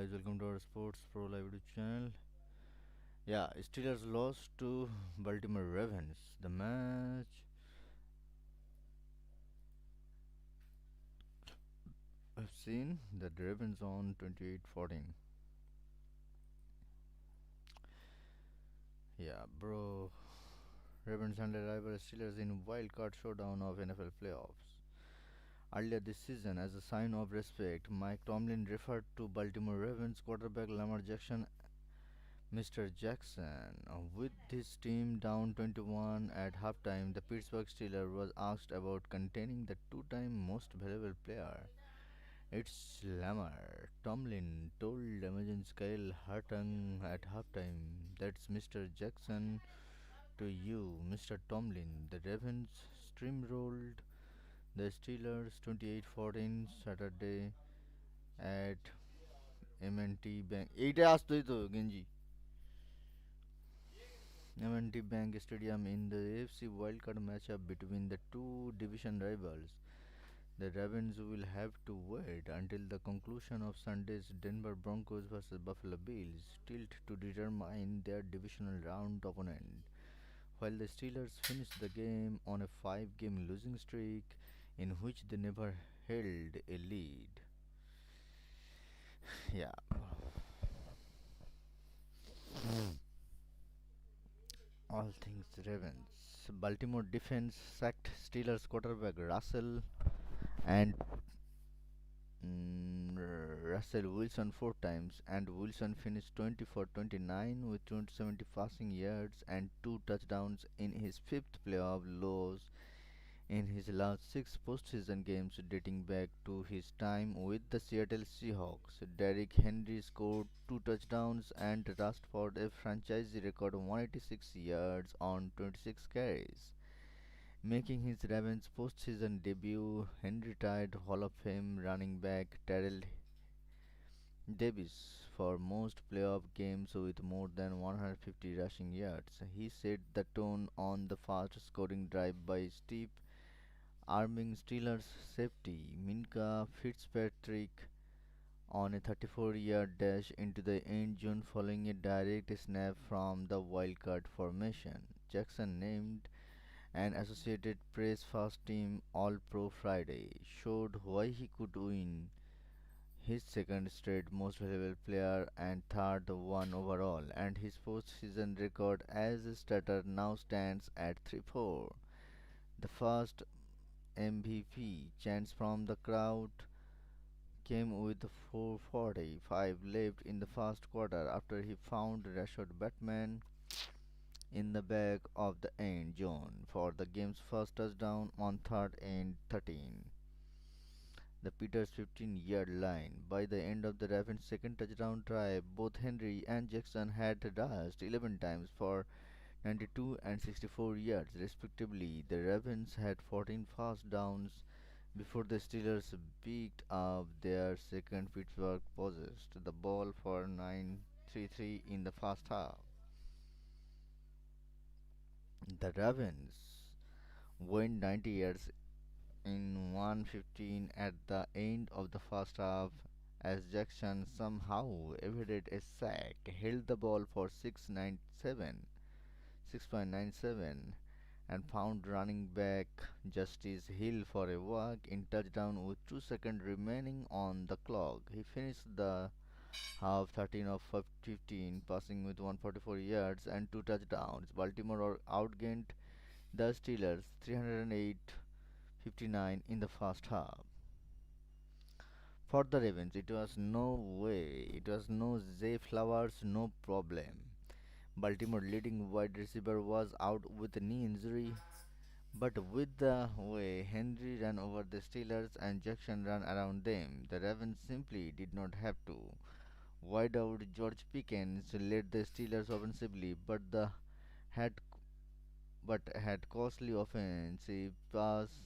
guys, welcome to our Sports Pro Live YouTube channel. Yeah, Steelers lost to Baltimore Ravens. The match I've seen the Ravens on 28-14. Yeah, bro. Ravens and their rival Steelers in wild card showdown of NFL playoffs. Earlier this season, as a sign of respect, Mike Tomlin referred to Baltimore Ravens quarterback Lamar Jackson Mr. Jackson. With his team down 21 at halftime, the Pittsburgh Steelers was asked about containing the two-time most valuable player. It's Lamar. Tomlin told Emergence Kyle Hartung at halftime, "That's Mr. Jackson to you, Mr. Tomlin." The Ravens steamrolled the Steelers 28-14 Saturday at M&T Bank. এইটা আসতোই তো গেঞ্জি M&T Bank Stadium in the AFC wildcard matchup between the two division rivals. The Ravens will have to wait until the conclusion of Sunday's Denver Broncos vs Buffalo Bills tilt to determine their divisional round opponent, while the Steelers finished the game on a five-game losing streak in which they never held a lead. Yeah, all things Ravens. Baltimore defense sacked Steelers quarterback and Russell Wilson four times, and Wilson finished 20 for 29 with 270 passing yards and two touchdowns in his fifth playoff loss in his last six postseason games dating back to his time with the Seattle Seahawks. Derrick Henry scored two touchdowns and rushed for a franchise record 186 yards on 26 carries. Making his Ravens postseason debut, Henry tied Hall of Fame running back Terrell Davis for most playoff games with more than 150 rushing yards. He set the tone on the fast scoring drive by Steve arming Steelers safety Minka Fitzpatrick on a 34-yard dash into the end zone following a direct snap from the wildcard formation. Jackson, named an Associated Press First Team All-Pro Friday, showed why he could win his second straight Most Valuable Player and third one overall, and his postseason record as a starter now stands at 3-4. The first MVP chants from the crowd came with 4:45 left in the first quarter after he found Rashad Batman in the back of the end zone for the game's first touchdown on third and 13. The Peters 15-yard line. By the end of the Ravens' second touchdown drive, both Henry and Jackson had rushed 11 times for 92 and 64 yards, respectively. The Ravens had 14 first downs before the Steelers picked up their second. Pittsburgh possessed the ball for 9-3 in the first half. The Ravens went 90 yards in 1:15 at the end of the first half as Jackson somehow evaded a sack, held the ball for 6.97 and found running back Justice Hill for a walk in touchdown with 2 seconds remaining on the clock. He finished the half 13 of 15, passing with 144 yards and two touchdowns. Baltimore outgained the Steelers 308-59 in the first half. For the Ravens, it was no Zay Flowers, no problem. Baltimore leading wide receiver was out with a knee injury, but with the way Henry ran over the Steelers and Jackson ran around them, the Ravens simply did not have to. Wideout George Pickens led the Steelers offensively, had had costly offensive pass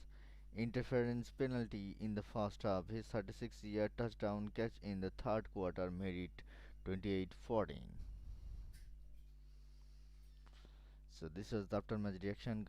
interference penalty in the first half. His 36-yard touchdown catch in the third quarter made it 28-14. So this was the after match reaction.